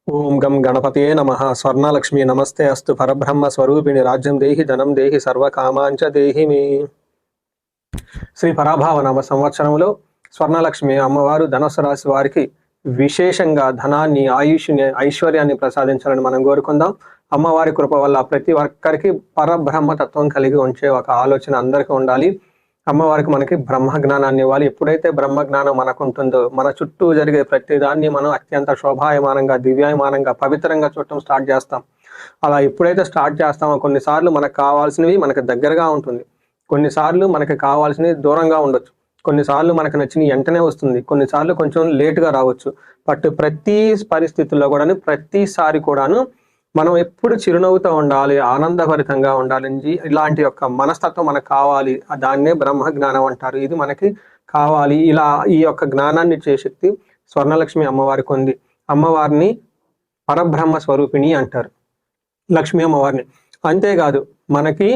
ఓం గం గణపతియే నమః. స్వర్ణలక్ష్మి నమస్తే అస్తు. పరబ్రహ్మ స్వరూపిణి రాజ్యం దేహి ధనం దేహి సర్వకామాంచ దేహి మే. శ్రీ పరాభావ నామ సంవత్సరంలో స్వర్ణలక్ష్మి అమ్మవారు ధనుసు రాశి వారికి విశేషంగా ధనాన్ని, ఆయుష్ని, ఐశ్వర్యాన్ని ప్రసాదించాలని మనం కోరుకుందాం. అమ్మవారి కృప వల్ల ప్రతి ఒక్కరికి పరబ్రహ్మ తత్వం కలిగి ఉంచే ఒక ఆలోచన అందరికీ ఉండాలి. అమ్మవారికి మనకి బ్రహ్మ జ్ఞానాన్ని ఇవ్వాలి. ఎప్పుడైతే బ్రహ్మ జ్ఞానం మనకు ఉంటుందో మన చుట్టూ జరిగే ప్రతి దాన్ని మనం అత్యంత శోభాయమానంగా, దివ్యాయమానంగా, పవిత్రంగా చూడటం స్టార్ట్ చేస్తాం. అలా ఎప్పుడైతే స్టార్ట్ చేస్తామో కొన్నిసార్లు మనకు కావాల్సినవి మనకు దగ్గరగా ఉంటుంది, కొన్నిసార్లు మనకి కావాల్సినవి దూరంగా ఉండొచ్చు, కొన్నిసార్లు మనకు నచ్చిన వెంటనే వస్తుంది, కొన్నిసార్లు కొంచెం లేటుగా రావచ్చు. బట్ ప్రతి పరిస్థితుల్లో కూడాను, ప్రతిసారి కూడాను మనం ఎప్పుడు చిరునవ్వుతో ఉండాలి, ఆనందభరితంగా ఉండాలని ఇలాంటి యొక్క మనస్తత్వం మనకు కావాలి. దాన్నే బ్రహ్మ జ్ఞానం అంటారు. ఇది మనకి కావాలి. ఇలా ఈ యొక్క జ్ఞానాన్ని ఇచ్చే శక్తి స్వర్ణలక్ష్మి అమ్మవారికి ఉంది. అమ్మవారిని పరబ్రహ్మ స్వరూపిణి అంటారు, లక్ష్మి అమ్మవారిని. అంతేకాదు మనకి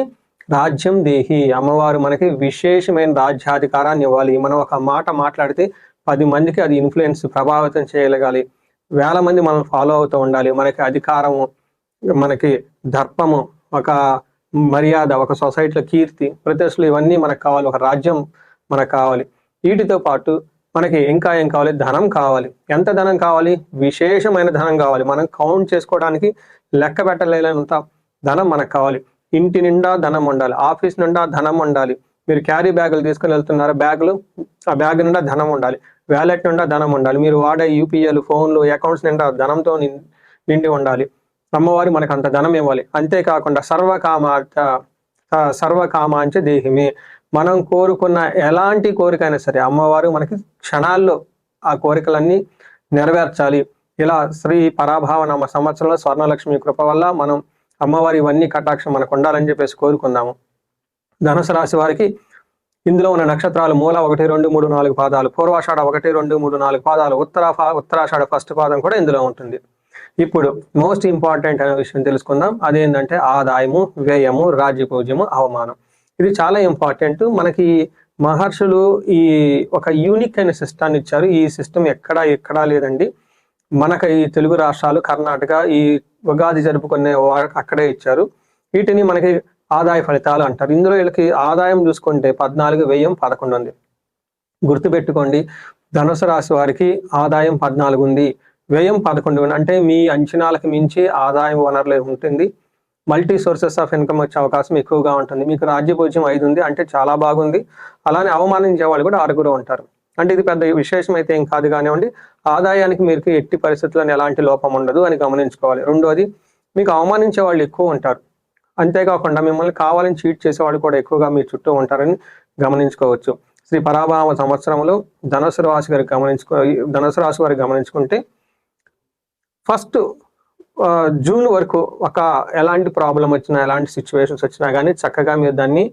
రాజ్యం దేహి, అమ్మవారు మనకి విశేషమైన రాజ్యాధికారాన్ని ఇవ్వాలి. మనం ఒక మాట మాట్లాడితే 10 మందికి అది ఇన్ఫ్లుయెన్స్, ప్రభావితం చేయగలగాలి. వేల మంది మనం ఫాలో అవుతూ ఉండాలి. మనకి అధికారము, మనకి దర్పము, ఒక మర్యాద, ఒక సొసైటీలో కీర్తి, ప్రతిష్టలు, ఇవన్నీ మనకు కావాలి. ఒక రాజ్యం మనకు కావాలి. వీటితో పాటు మనకి ఇంకా ఏం కావాలి? ధనం కావాలి. ఎంత ధనం కావాలి? విశేషమైన ధనం కావాలి. మనం కౌంట్ చేసుకోవడానికి, లెక్క పెట్టలేనంత ధనం మనకు కావాలి. ఇంటి నిండా ధనం ఉండాలి, ఆఫీస్ నిండా ధనం ఉండాలి. మీరు క్యారీ బ్యాగులు తీసుకొని వెళ్తున్నారు, బ్యాగులు, ఆ బ్యాగ్ నిండా ధనం ఉండాలి. వ్యాలెట్ నిండా ధనం ఉండాలి. మీరు వాడే యూపీఐలు, ఫోన్లు, అకౌంట్స్ నిండా ధనంతో నిండి ఉండాలి. అమ్మవారి మనకు అంత ధనం ఇవ్వాలి. అంతేకాకుండా సర్వకామాంచ దేహిమే, మనం కోరుకున్న ఎలాంటి కోరికైనా సరే అమ్మవారు మనకి క్షణాల్లో ఆ కోరికలన్నీ నెరవేర్చాలి. ఇలా శ్రీ పరాభావ నామ సంవత్సరంలో స్వర్ణలక్ష్మి కృప వల్ల మనం అమ్మవారి ఇవన్నీ కటాక్షం మనకు ఉండాలని చెప్పేసి కోరుకుందాము. ధనుసు రాశి వారికి ఇందులో ఉన్న నక్షత్రాలు మూల 1, 2, 3, 4 పాదాలు, పూర్వాషాఢ 1, 2, 3, 4 పాదాలు, ఉత్తరాషాఢ ఫస్ట్ పాదం కూడా ఇందులో ఉంటుంది. ఇప్పుడు మోస్ట్ ఇంపార్టెంట్ అనే విషయం తెలుసుకుందాం. అదేంటంటే ఆదాయము, వ్యయము, రాజ్యపూజ్యము, అవమానం. ఇది చాలా ఇంపార్టెంట్. మనకి మహర్షులు ఈ ఒక యూనిక్ అయిన సిస్టాన్ని ఇచ్చారు. ఈ సిస్టమ్ ఎక్కడా లేదండి. మనకు ఈ తెలుగు రాష్ట్రాలు, కర్ణాటక, ఈ ఉగాది జరుపుకునే వారికి అక్కడే ఇచ్చారు. వీటిని మనకి ఆదాయ ఫలితాలు అంటారు. ఇందులో వీళ్ళకి ఆదాయం చూసుకుంటే 14, వ్యయం 11 ఉంది. గుర్తుపెట్టుకోండి, ధనుసు రాశి వారికి ఆదాయం 14 ఉంది, వ్యయం 11 ఉంది. అంటే మీ అంచనాలకు మించి ఆదాయం వనరులు ఉంటుంది. మల్టీ సోర్సెస్ ఆఫ్ ఇన్కమ్ వచ్చే అవకాశం ఎక్కువగా ఉంటుంది. మీకు రాజ్యపూజ్యం 5 ఉంది, అంటే చాలా బాగుంది. అలానే అవమానించే వాళ్ళు కూడా 6 ఉంటారు. అంటే ఇది పెద్ద విశేషం అయితే ఏం కాదు కానివ్వండి. ఆదాయానికి మీరు ఎట్టి పరిస్థితుల్లో ఎలాంటి లోపం ఉండదు అని గమనించుకోవాలి. రెండోది, మీకు అవమానించే వాళ్ళు ఎక్కువ ఉంటారు. అంతేకాకుండా మిమ్మల్ని కావాలని చీట్ చేసేవాళ్ళు కూడా ఎక్కువగా మీ చుట్టూ ఉంటారని గమనించుకోవచ్చు. శ్రీ పరాభావ సంవత్సరంలో ధనుసు రాశి వారికి గమనించుకుంటే ఫస్ట్ జూన్ వరకు ఒక ఎలాంటి ప్రాబ్లం వచ్చినా, ఎలాంటి సిచ్యువేషన్స్ వచ్చినా కానీ చక్కగా మీరు దాన్ని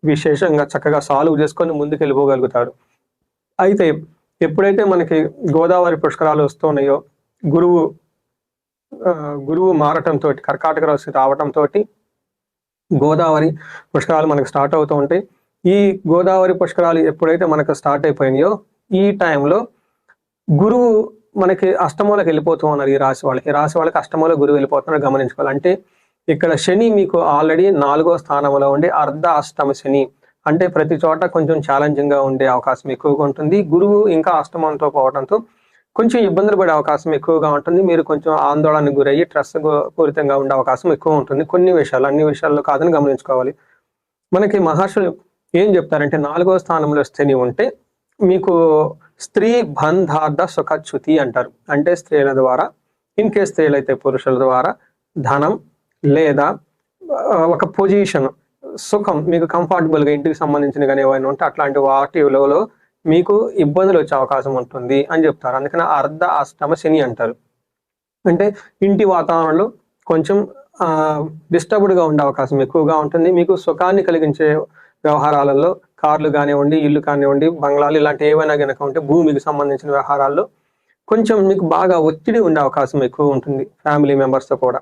విశేషంగా చక్కగా సాల్వ్ చేసుకొని ముందుకు వెళ్ళిపోగలుగుతారు. అయితే ఎప్పుడైతే మనకి గోదావరి పుష్కరాలు వస్తున్నాయో, గురువు మారటంతో, కర్కాటక రాశి రావటంతో గోదావరి పుష్కరాలు మనకు స్టార్ట్ అవుతూ ఉంటాయి. ఈ గోదావరి పుష్కరాలు ఎప్పుడైతే మనకు స్టార్ట్ అయిపోయినాయో ఈ టైంలో గురువు మనకి అష్టమంలోకి వెళ్ళిపోతూ ఉన్నారు. ఈ రాశి వాళ్ళకి అష్టమంలో గురువు వెళ్ళిపోతున్నారు, గమనించుకోవాలి. అంటే ఇక్కడ శని మీకు ఆల్రెడీ 4వ స్థానంలో ఉండి అర్ధ అష్టమ శని, అంటే ప్రతి చోట కొంచెం ఛాలెంజింగ్ గా ఉండే అవకాశం ఎక్కువగా ఉంటుంది. గురువు ఇంకా అష్టమంతో పోవడంతో కొంచెం ఇబ్బందులు పడే అవకాశం ఎక్కువగా ఉంటుంది. మీరు కొంచెం ఆందోళనకు గురయ్యి స్ట్రెస్ పూరితంగా ఉండే అవకాశం ఎక్కువ ఉంటుంది. కొన్ని విషయాలు, అన్ని విషయాల్లో కాదని గమనించుకోవాలి. మనకి మహర్షులు ఏం చెప్తారంటే 4వ స్థానంలో శని ఉంటే మీకు స్త్రీ బంధార్థ సుఖచ్యుతి అంటారు. అంటే స్త్రీల ద్వారా, ఇన్ కేస్ స్త్రీలైతే పురుషుల ద్వారా ధనం లేదా ఒక పొజిషన్, సుఖం, మీకు కంఫర్టబుల్గా ఇంటికి సంబంధించిన కానీ ఏమైనా ఉంటే అట్లాంటి వాటిలో మీకు ఇబ్బందులు వచ్చే అవకాశం ఉంటుంది అని చెప్తారు. అందుకని అర్ధ అష్టమ శని అంటారు. అంటే ఇంటి వాతావరణంలో కొంచెం డిస్టర్బ్డ్గా ఉండే అవకాశం ఎక్కువగా ఉంటుంది. మీకు సుఖాన్ని కలిగించే వ్యవహారాలలో, కార్లు కానివ్వండి, ఇల్లు కానివ్వండి, బంగ్లాలు, ఇలాంటి ఏవైనా కనుక ఉంటే భూమికి సంబంధించిన వ్యవహారాల్లో కొంచెం మీకు బాగా ఒత్తిడి ఉండే అవకాశం ఎక్కువ ఉంటుంది, ఫ్యామిలీ మెంబర్స్తో కూడా.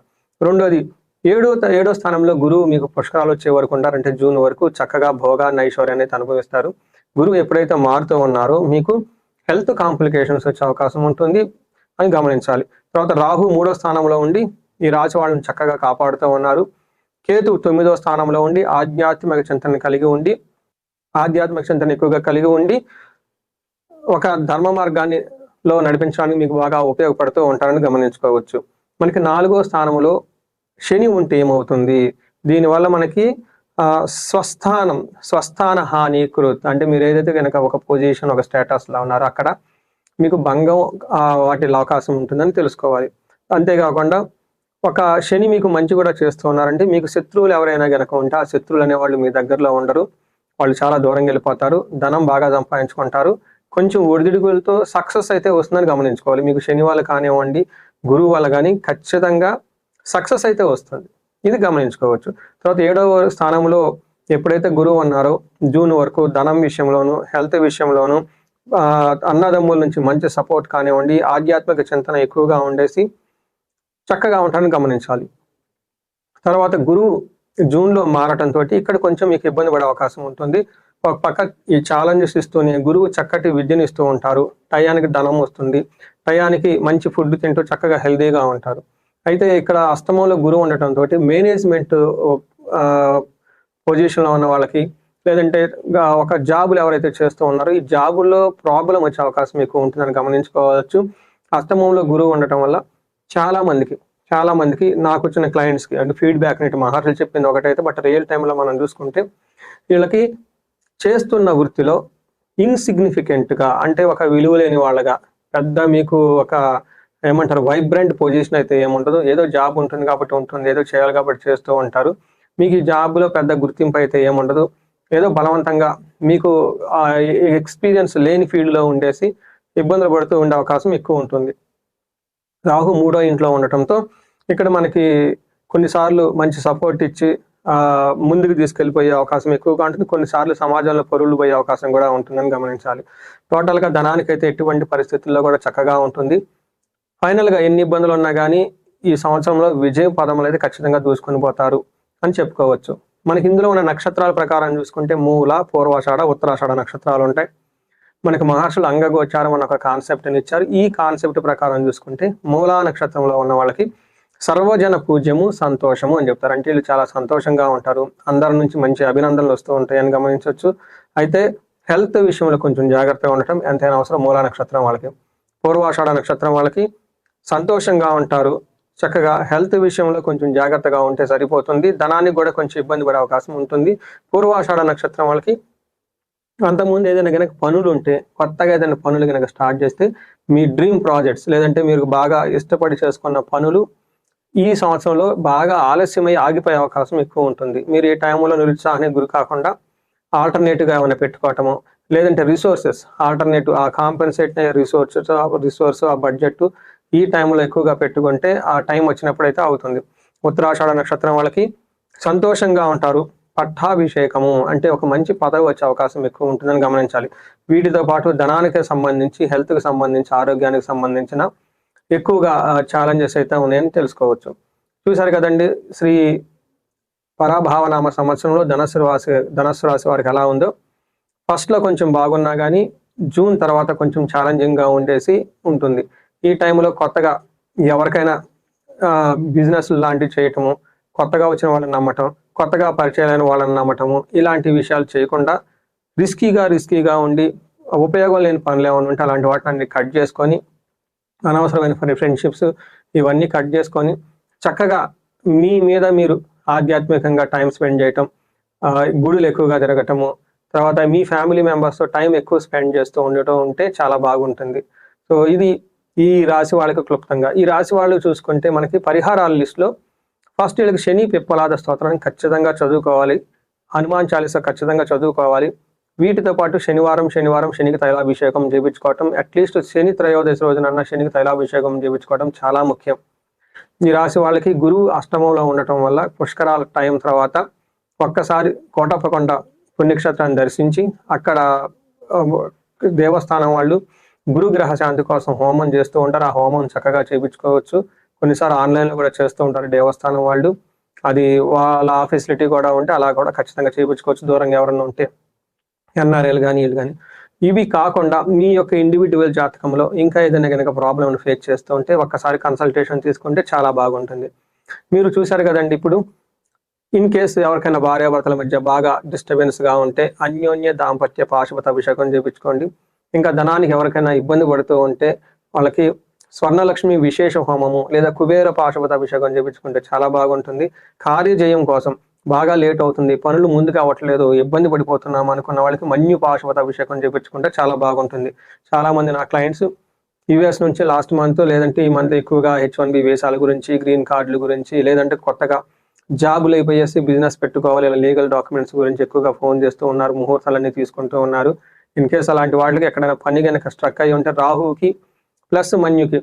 రెండోది, ఏడో స్థానంలో గురువు మీకు పుష్కరాలు వచ్చే వరకు ఉంటారంటే జూన్ వరకు చక్కగా భోగాన్ని, ఐశ్వర్యాన్ని అనుభవిస్తారు. గురువు ఎప్పుడైతే మారుతూ ఉన్నారో మీకు హెల్త్ కాంప్లికేషన్స్ వచ్చే అవకాశం ఉంటుంది. అని గమనించాలి. తర్వాత రాహు 3వ స్థానంలో ఉండి ఈ రాశి వాళ్ళని చక్కగా కాపాడుతూ ఉన్నారు. కేతు 9వ స్థానంలో ఉండి ఆధ్యాత్మిక చింతన ఎక్కువగా కలిగి ఉండి ఒక ధర్మ మార్గాన్ని నడిపించడానికి మీకు బాగా ఉపయోగపడుతూ ఉంటారని గమనించుకోవచ్చు. మనకి 4వ స్థానంలో శని ఉంటే ఏమవుతుంది? దీనివల్ల మనకి స్వస్థాన హాని కృత్, అంటే మీరు ఏదైతే కనుక ఒక పొజిషన్, ఒక స్టేటస్లో ఉన్నారో అక్కడ మీకు భంగం వాటిల్లో అవకాశం ఉంటుందని తెలుసుకోవాలి. అంతేకాకుండా ఒక శని మీకు మంచి కూడా చేస్తూ ఉన్నారంటే మీకు శత్రువులు ఎవరైనా కనుక ఉంటే ఆ శత్రువులు అనేవాళ్ళు మీ దగ్గరలో ఉండరు, వాళ్ళు చాలా దూరంగా వెళ్ళిపోతారు, ధనం బాగా సంపాదించుకుంటారు, కొంచెం ఒడిదుడుకులతో సక్సెస్ అయితే వస్తుందని గమనించుకోవాలి. మీకు శని వల్ల కానివ్వండి, గురువు వల్ల కానీ ఖచ్చితంగా సక్సెస్ అయితే వస్తుంది, ఇది గమనించుకోవచ్చు. తర్వాత 7వ స్థానంలో ఎప్పుడైతే గురువు ఉన్నారో జూన్ వరకు ధనం విషయంలోను, హెల్త్ విషయంలోను, అన్నదమ్ముల నుంచి మంచి సపోర్ట్ కానివ్వండి, ఆధ్యాత్మిక చింతన ఎక్కువగా ఉండేసి చక్కగా ఉంటారని గమనించాలి. తర్వాత గురువు జూన్లో మారటంతో ఇక్కడ కొంచెం మీకు ఇబ్బంది పడే అవకాశం ఉంటుంది. ఒక పక్క ఈ ఛాలెంజెస్ ఇస్తూనే గురువు చక్కటి విద్యను ఇస్తూ ఉంటారు, టయానికి ధనం వస్తుంది, టయానికి మంచి ఫుడ్ తింటూ చక్కగా హెల్దీగా ఉంటారు. అయితే ఇక్కడ అష్టమంలో గురువు ఉండటంతో మేనేజ్మెంట్ పొజిషన్లో ఉన్న వాళ్ళకి, లేదంటే ఒక జాబులు ఎవరైతే చేస్తూ ఉన్నారో ఈ జాబుల్లో ప్రాబ్లం వచ్చే అవకాశం ఎక్కువ ఉంటుందని గమనించుకోవచ్చు. అష్టమంలో గురువు ఉండటం వల్ల చాలా మందికి నాకు వచ్చిన క్లయింట్స్కి అంటే ఫీడ్బ్యాక్ అనేది మహర్షులు చెప్పింది ఒకటైతే, బట్ రియల్ టైంలో మనం చూసుకుంటే వీళ్ళకి చేస్తున్న వృత్తిలో ఇన్సిగ్నిఫికెంట్గా, అంటే ఒక విలువ లేని వాళ్ళగా, పెద్ద మీకు ఒక ఏమంటారు వైబ్రెంట్ పొజిషన్ అయితే ఏముంటుందో, ఏదో జాబ్ ఉంటుంది కాబట్టి ఉంటుంది, ఏదో చేయాలి కాబట్టి చేస్తూ ఉంటారు, మీకు ఈ జాబ్లో పెద్ద గుర్తింపు అయితే ఏముండదు, ఏదో బలవంతంగా మీకు ఎక్స్పీరియన్స్ లేని ఫీల్డ్లో ఉండేసి ఇబ్బందులు పడుతూ ఉండే అవకాశం ఎక్కువ ఉంటుంది. రాహు 3వ ఇంట్లో ఉండటంతో ఇక్కడ మనకి కొన్నిసార్లు మంచి సపోర్ట్ ఇచ్చి ముందుకు తీసుకెళ్ళిపోయే అవకాశం ఎక్కువగా ఉంటుంది, కొన్నిసార్లు సమాజంలో పొరులు పోయే అవకాశం కూడా ఉంటుందని గమనించాలి. టోటల్గా ధనానికైతే ఎటువంటి పరిస్థితుల్లో కూడా చక్కగా ఉంటుంది. ఫైనల్గా ఎన్ని ఇబ్బందులు ఉన్నా కానీ ఈ సంవత్సరంలో విజయ పదములు అయితే ఖచ్చితంగా దూసుకొని పోతారు అని చెప్పుకోవచ్చు. మనకి ఇందులో ఉన్న నక్షత్రాల ప్రకారం చూసుకుంటే మూల, పూర్వాషాఢ, ఉత్తరాషాఢ నక్షత్రాలు ఉంటాయి. మనకి మహర్షులు అంగగోచారం అన్న ఒక కాన్సెప్ట్ని ఇచ్చారు. ఈ కాన్సెప్ట్ ప్రకారం చూసుకుంటే మూలా నక్షత్రంలో ఉన్న వాళ్ళకి సర్వజన పూజ్యము, సంతోషము అని చెప్తారు. అంటే వీళ్ళు చాలా సంతోషంగా ఉంటారు, అందరి నుంచి మంచి అభినందనలు వస్తూ ఉంటాయని గమనించవచ్చు. అయితే హెల్త్ విషయంలో కొంచెం జాగ్రత్తగా ఉండటం ఎంతైనా అవసరం మూలా నక్షత్రం వాళ్ళకి. పూర్వాషాఢ నక్షత్రం వాళ్ళకి సంతోషంగా ఉంటారు, చక్కగా హెల్త్ విషయంలో కొంచెం జాగ్రత్తగా ఉంటే సరిపోతుంది, ధనానికి కూడా కొంచెం ఇబ్బంది పడే అవకాశం ఉంటుంది. పూర్వాషాఢ నక్షత్రం వాళ్ళకి అంతకుముందు ఏదైనా కనుక పనులు ఉంటే, కొత్తగా ఏదైనా పనులు కనుక స్టార్ట్ చేస్తే మీ డ్రీమ్ ప్రాజెక్ట్స్, లేదంటే మీరు బాగా ఇష్టపడి చేసుకున్న పనులు ఈ సంవత్సరంలో బాగా ఆలస్యమై ఆగిపోయే అవకాశం ఎక్కువ ఉంటుంది. మీరు ఈ టైంలో నిరుత్సాహానికి గురి కాకుండా ఆల్టర్నేటివ్గా ఏమైనా పెట్టుకోవటము, లేదంటే రిసోర్సెస్ ఆల్టర్నేటివ్ ఆ కాంపెన్సేట్ రిసోర్స్ ఆ బడ్జెట్ ఈ టైంలో ఎక్కువగా పెట్టుకుంటే ఆ టైం వచ్చినప్పుడైతే అవుతుంది. ఉత్తరాషాఢ నక్షత్రం వాళ్ళకి సంతోషంగా ఉంటారు, పట్టాభిషేకము అంటే ఒక మంచి పదవి వచ్చే అవకాశం ఎక్కువ ఉంటుందని గమనించాలి. వీటితో పాటు ధనానికి సంబంధించి, హెల్త్కి సంబంధించి, ఆరోగ్యానికి సంబంధించిన ఎక్కువగా ఛాలెంజెస్ అయితే ఉన్నాయని తెలుసుకోవచ్చు. చూశారు కదండి, శ్రీ పరాభావనామ సంవత్సరంలో ధనస్సు రాశి వారికి ఎలా ఉందో. ఫస్ట్లో కొంచెం బాగున్నా కానీ జూన్ తర్వాత కొంచెం ఛాలెంజింగ్గా ఉండేసి ఉంటుంది. ఈ టైంలో కొత్తగా ఎవరికైనా బిజినెస్ లాంటివి చేయటము, కొత్తగా వచ్చిన వాళ్ళని నమ్మటం, కొత్తగా పరిచయాలైన వాళ్ళని నమ్మటము, ఇలాంటి విషయాలు చేయకుండా రిస్కీగా ఉండి ఉపయోగం లేని పనులు ఏమైనా ఉంటే అలాంటి వాటిని కట్ చేసుకొని, అనవసరమైన ఫ్రెండ్షిప్స్ ఇవన్నీ కట్ చేసుకొని చక్కగా మీ మీద మీరు ఆధ్యాత్మికంగా టైం స్పెండ్ చేయటం, గుడులు ఎక్కువగా తిరగటము, తర్వాత మీ ఫ్యామిలీ మెంబర్స్తో టైం ఎక్కువ స్పెండ్ చేస్తూ ఉండటం ఉంటే చాలా బాగుంటుంది. సో ఇది ఈ రాశి వాళ్ళకి క్లుప్తంగా. ఈ రాశి వాళ్ళు చూసుకుంటే మనకి పరిహారాల లిస్టులో ఫస్ట్ వీళ్ళకి శని పిప్పలాద స్తోత్రాన్ని ఖచ్చితంగా చదువుకోవాలి, హనుమాన్ చాలీసా ఖచ్చితంగా చదువుకోవాలి. వీటితో పాటు శనివారం శనికి తైలాభిషేకం చేయించుకోవటం, అట్లీస్ట్ శని త్రయోదశి రోజునన్నా శనికి తైలాభిషేకం చేయించుకోవడం చాలా ముఖ్యం. ఈ రాశి వాళ్ళకి గురువు అష్టమంలో ఉండటం వల్ల పుష్కరాల టైం తర్వాత ఒక్కసారి కోటప్పకొండ పుణ్యక్షేత్రాన్ని దర్శించి అక్కడ దేవస్థానం వాళ్ళు గురుగ్రహ శాంతి కోసం హోమం చేస్తూ ఉంటారు. ఆ హోమం చక్కగా చేయించుకోవచ్చు. కొన్నిసార్లు ఆన్లైన్లో కూడా చేస్తూ ఉంటారు దేవస్థానం వాళ్ళు. అది వాళ్ళ ఫెసిలిటీ కూడా ఉంటే అలా కూడా ఖచ్చితంగా చేయించుకోవచ్చు, దూరంగా ఎవరన్నా ఉంటే, ఎన్ఆర్ఐలు కానీ వీళ్ళు కానీ. ఇవి కాకుండా మీ యొక్క ఇండివిడ్యువల్ జాతకంలో ఇంకా ఏదైనా కనుక ప్రాబ్లమ్ ఫేస్ చేస్తూ ఉంటే ఒక్కసారి కన్సల్టేషన్ తీసుకుంటే చాలా బాగుంటుంది. మీరు చూశారు కదండి, ఇప్పుడు ఇన్ కేసు ఎవరికైనా భార్యాభర్తల మధ్య బాగా డిస్టర్బెన్స్గా ఉంటే అన్యోన్య దాంపత్య పాశుపత అభిషేకం చేయించుకోండి. ఇంకా ధనానికి ఎవరికైనా ఇబ్బంది పడుతూ ఉంటే వాళ్ళకి స్వర్ణలక్ష్మి విశేష హోమము లేదా కుబేర పాశుపత అభిషేకం చేయించుకుంటే చాలా బాగుంటుంది. కార్యజయం కోసం బాగా లేట్ అవుతుంది, పనులు ముందుకు అవ్వట్లేదు, ఇబ్బంది పడిపోతున్నాం అనుకున్న వాళ్ళకి మన్యు పాశుపత అభిషేకం చేయించుకుంటే చాలా బాగుంటుంది. చాలామంది నా క్లయింట్స్ యూఎస్ నుంచి లాస్ట్ మంత్ లేదంటే ఈ మంత్ ఎక్కువగా H1B వీసాల గురించి, గ్రీన్ కార్డుల గురించి, లేదంటే కొత్తగా జాబులు అయిపోయేసి బిజినెస్ పెట్టుకోవాలి ఇలా లీగల్ డాక్యుమెంట్స్ గురించి ఎక్కువగా ఫోన్ చేస్తూ ఉన్నారు, ముహూర్తాలన్నీ తీసుకుంటూ ఉన్నారు. ఇన్ కేస్ అలాంటి వాళ్ళకి ఎక్కడైనా పని కనుక స్ట్రక్ అయ్యి ఉంటే రాహుకి ప్లస్ మన్యుకి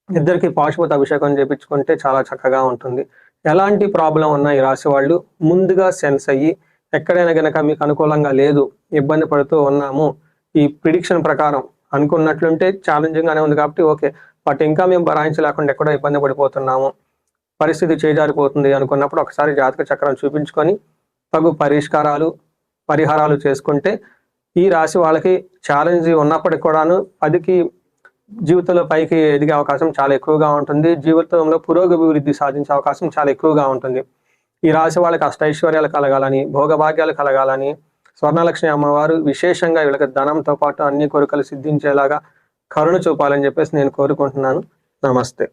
ఇద్దరికి పాశుపత అభిషేకం చేయించుకుంటే చాలా చక్కగా ఉంటుంది. ఎలాంటి ప్రాబ్లం ఉన్నా ఈ రాశి వాళ్ళు ముందుగా సెన్స్ అయ్యి ఎక్కడైనా కనుక మీకు అనుకూలంగా లేదు, ఇబ్బంది పడుతూ ఉన్నాము, ఈ ప్రిడిక్షన్ ప్రకారం అనుకున్నట్లుంటే ఛాలెంజింగ్గానే ఉంది కాబట్టి ఓకే, బట్ ఇంకా మేము భరాయించలేకుండా ఎక్కడో ఇబ్బంది పడిపోతున్నాము, పరిస్థితి చేజారిపోతుంది అనుకున్నప్పుడు ఒకసారి జాతక చక్రం చూపించుకొని తగు పరిహారాలు చేసుకుంటే ఈ రాశి వాళ్ళకి ఛాలెంజ్ ఉన్నప్పటికి కూడాను 10కి జీవితంలో పైకి ఎదిగే అవకాశం చాలా ఎక్కువగా ఉంటుంది. జీవితంలో పురోగభివృద్ధి సాధించే అవకాశం చాలా ఎక్కువగా ఉంటుంది. ఈ రాశి వాళ్ళకి అష్టైశ్వర్యాలు కలగాలని, భోగభాగ్యాలు కలగాలని స్వర్ణలక్ష్మి అమ్మవారు విశేషంగా వీళ్ళకి ధనంతో పాటు అన్ని కోరికలు సిద్ధించేలాగా కరుణ చూపాలని చెప్పేసి నేను కోరుకుంటున్నాను. నమస్తే.